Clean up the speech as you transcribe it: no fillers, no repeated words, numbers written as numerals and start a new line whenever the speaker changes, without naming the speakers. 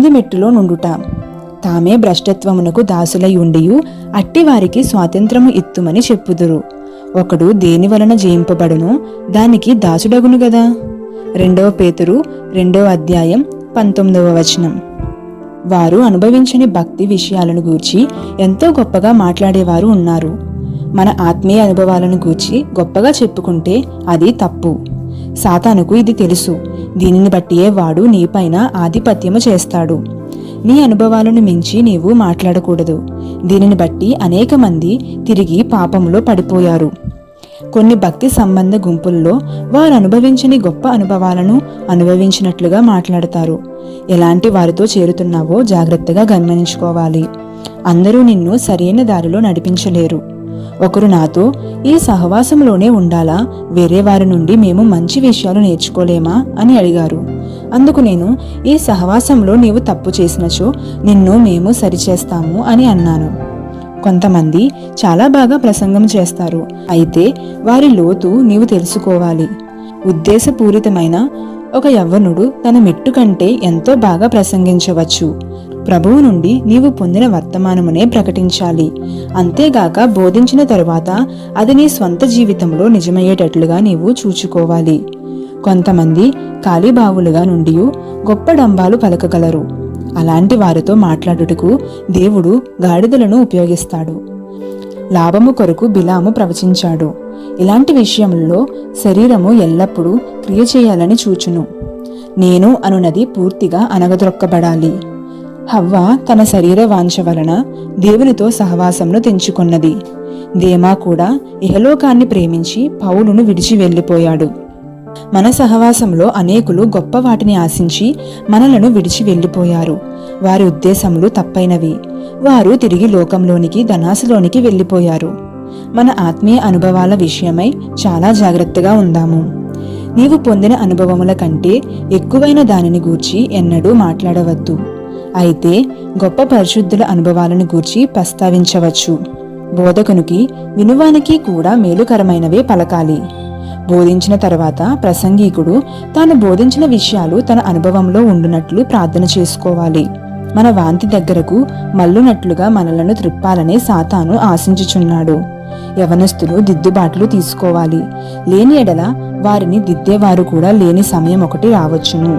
కింది మెట్టులో నుండుట, తామే భ్రష్టత్వమునకు దాసులై ఉండియు అట్టివారికి స్వాతంత్రము ఇత్తుమని చెప్పుదురు. ఒకడు దేని వలన జయింపబడునో దానికి దాసుడగును గదా. 2 పేతురు 2:19. వారు అనుభవించని భక్తి విషయాలను గూర్చి ఎంతో గొప్పగా మాట్లాడేవారు ఉన్నారు. మన ఆత్మీయ అనుభవాలను గూర్చి గొప్పగా చెప్పుకుంటే అది తప్పు. సాతానుకు ఇది తెలుసు. దీనిని బట్టియే వాడు నీపైన ఆధిపత్యము చేస్తాడు. నీ అనుభవాలను మించి నీవు మాట్లాడకూడదు. దీనిని బట్టి అనేక మంది తిరిగి పాపములో పడిపోయారు. కొన్ని భక్తి సంబంధ గుంపుల్లో వారు అనుభవించని గొప్ప అనుభవాలను అనుభవించినట్లుగా మాట్లాడతారు. ఎలాంటి వారితో చేరుతున్నావో జాగ్రత్తగా గమనించుకోవాలి. అందరూ నిన్ను సరైన దారిలో నడిపించలేరు. ఒకరు నాతో ఈ సహవాసంలోనే ఉండాలా, వేరే వారి నుండి మేము మంచి విషయాలు నేర్చుకోలేమా అని అడిగారు. అందుకు నేను, ఈ సహవాసంలో నీవు తప్పు చేసినచో నిన్ను మేము సరిచేస్తాము అని అన్నాను. కొంతమంది చాలా బాగా ప్రసంగం చేస్తారు, అయితే వారి లోతు నీవు తెలుసుకోవాలి. ఉద్దేశపూరితమైన ఒక యవ్వనుడు తన మెట్టు కంటే ఎంతో బాగా ప్రసంగించవచ్చు. ప్రభువు నుండి నీవు పొందిన వర్తమానమునే ప్రకటించాలి. అంతేగాక బోధించిన తరువాత అది నీ స్వంత జీవితంలో నిజమయ్యేటట్లుగా నీవు చూచుకోవాలి. కొంతమంది కాలిబావులుగా నుండి గొప్ప డంబాలు పలకగలరు. అలాంటి వారితో మాట్లాడుటకు దేవుడు గాడిదలను ఉపయోగిస్తాడు. లాభము కొరకు బిలాము ప్రవచించాడు. ఇలాంటి విషయంలో శరీరము ఎల్లప్పుడూ క్రియ చేయాలని చూచును. నేను అనునది పూర్తిగా అనగదొక్కబడాలి. హవ్వ తన శరీర వాంఛ వలన దేవునితో సహవాసంను తెంచుకున్నది. దేమా కూడా ఇహలోకాన్ని ప్రేమించి పౌలును విడిచి వెళ్ళిపోయాడు. మన సహవాసంలో అనేకులు గొప్ప వాటిని ఆశించి మనలను విడిచి వెళ్ళిపోయారు. వారి ఉద్దేశములు తప్పైనవి. వారు తిరిగి లోకంలోనికి, ధనాశలోనికి వెళ్ళిపోయారు. మన ఆత్మీయ అనుభవాల విషయమై చాలా జాగ్రత్తగా ఉందాము. నీవు పొందిన అనుభవముల కంటే ఎక్కువైన దానిని గూర్చి ఎన్నడూ మాట్లాడవద్దు. అయితే గొప్ప పరిశుద్ధుల అనుభవాలను గూర్చి ప్రస్తావించవచ్చు. బోధకునికి వినువానికి కూడా మేలుకరమైనవే పలకాలి. బోధించిన తర్వాత ప్రసంగికుడు తాను బోధించిన విషయాలు తన అనుభవంలో ఉండునట్లు ప్రార్థన చేసుకోవాలి. మన వాంతి దగ్గరకు మల్లునట్లుగా మనలను త్రిప్పాలనే సాతాను ఆశించుచున్నాడు. యవనస్తులు దిద్దుబాట్లు తీసుకోవాలి. లేని ఎడల వారిని దిద్దేవారు కూడా లేని సమయం ఒకటి రావచ్చును.